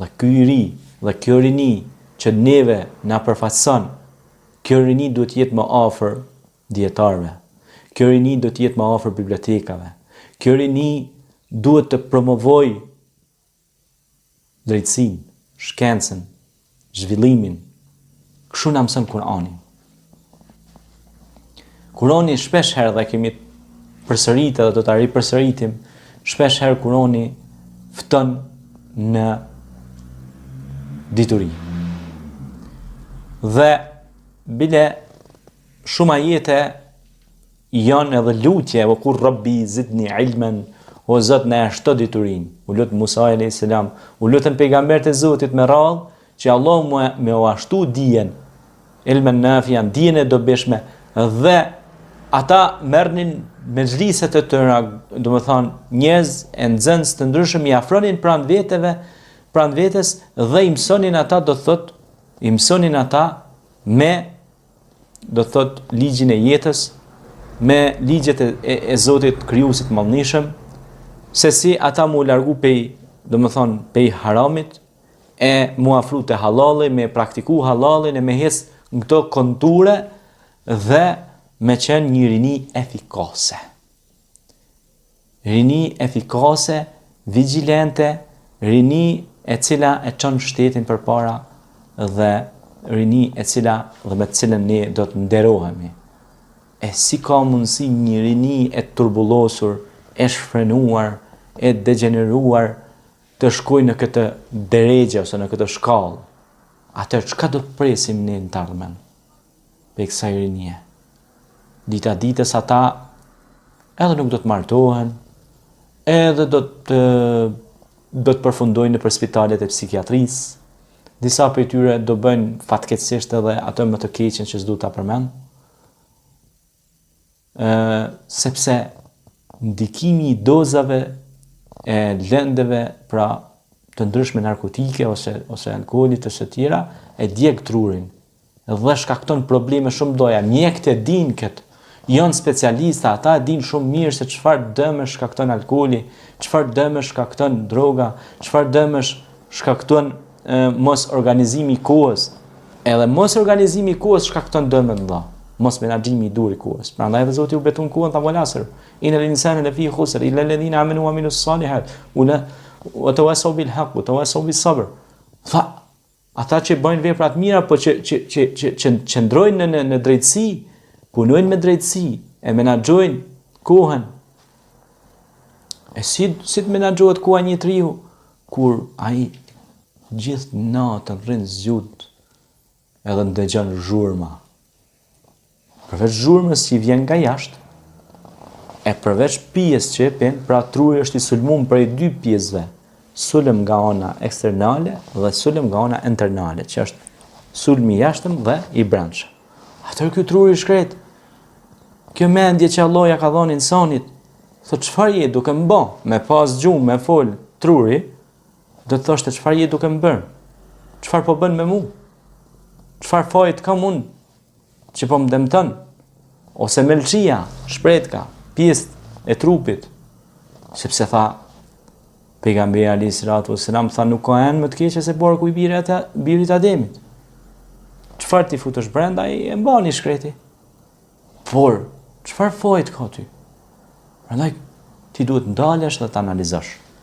Dhe ky i ri, dhe kjo rini që neve na përfaqëson, kjo rini duhet jetë më afër dietarëve. Kjo rini duhet jetë më afër bibliotekave. Kjo rini duhet të promovoj drejtësinë, shkencën, zhvillimin. Kështu na mëson Kurani. Kurani shpesh herë dhe kemi përsëritur dhe do ta ripërsëritim, shpesh herë Kurani fton në dituri. Dhe bile shumë ajete janë edhe lutje, o kur Rabbi zidni ilmen, o Zot na shto diturin. U lut Musa alayhis salam, u lutën pejgamberët e Zotit me radhë që Allah me u ashtu dijen, ilmen nafian, dijen e dobishme, dhe ata merrnin mezhliset e tëra, do të thonë njerëz e nxënës të ndryshëm i afronin pranë vetes dhe i mësonin ata, do thot, i mësonin ata me, do thot, ligjin e jetës, me ligjet e Zotit krijuesit mallnishëm, se si ata mu largu pej, do të thonë, pej haramit, e mu afru te halali, me praktiku halalin, e me hes në këto konture dhe me qenë një rini efikase. Rini efikase, vigjilente, rini e cila e çon shtetin përpara dhe rini e cila dhe me cilën ne do të nderohemi. E si ka mundësi një rini e turbullosur, e shfrenuar, e degeneruar të shkojë në këtë deregje ose në këtë shkallë? Atëherë çka do të presim ne në të ardhmen pe kësaj rinie? Dita ditës ata edhe nuk do të martohen, edhe do të përfundojnë nëpër spitalet e psikiatrisë. Disa prej tyre do bëjnë fatkeqësisht edhe ato më të keqen që s'du ta përmend. Sepse ndikimi i dozave e lëndeve, pra të ndryshme narkotike ose alkoolit ose të tjera, e djeg trurin dhe shkakton probleme shumë doja. Mjekët e dinë këtë, janë specialista, ata e dinë shumë mirë se çfarë dëmesh shkakton alkooli, çfarë dëmesh shkakton droga, çfarë dëmesh shkakton mos organizimi i kohës. Edhe mos organizimi i kohës shkakton dëme të mëdha. Mos menaxhimi i dur i kohës. Prandaj edhe Zoti u beton kohën ta volasër. Inal insana lafi khusr illa alladhina amanu wa amilus salihat wa tawassaw bil haqq wa tawassaw bis sabr. Fa ata që bëjnë vepra të mira, po që ndrojnë në drejtësi, punojnë me drejtësi, e menaxhojnë kohën. E si të menaxhohet koha një njeriu kur ai gjithë natën rrin zgjut edhe ndëgjon zhurma. Përveç zhurmës që vjen nga jashtë, e përveç pijes që e pen, pra truri është i sulmuar prej dy pjesëve, sulm nga ana eksternale dhe sulm nga ana internale, që është sulmi i jashtëm dhe i brendshëm. Atëherë ky truri shkret, kjo mendje që Allah ja ka dhënë insanit, thotë çfarë je duke më bë, me pas gjumë, me fol truri, do të thoshte çfarë je duke më bën? Çfarë po bën me mua? Çfarë fajit kam unë që po më dëmton? Ose melçia, shpretka, pjesë e trupit. Sepse tha pejgamberi alayhis salatu wassalam, tha nuk ka anë më të keqe se barku i birit Ademit. Çfarë ti futesh brenda e mbani shkreti. Por çfarë fajit ka ty? Prandaj ti duhet ndalesh dhe të analizosh.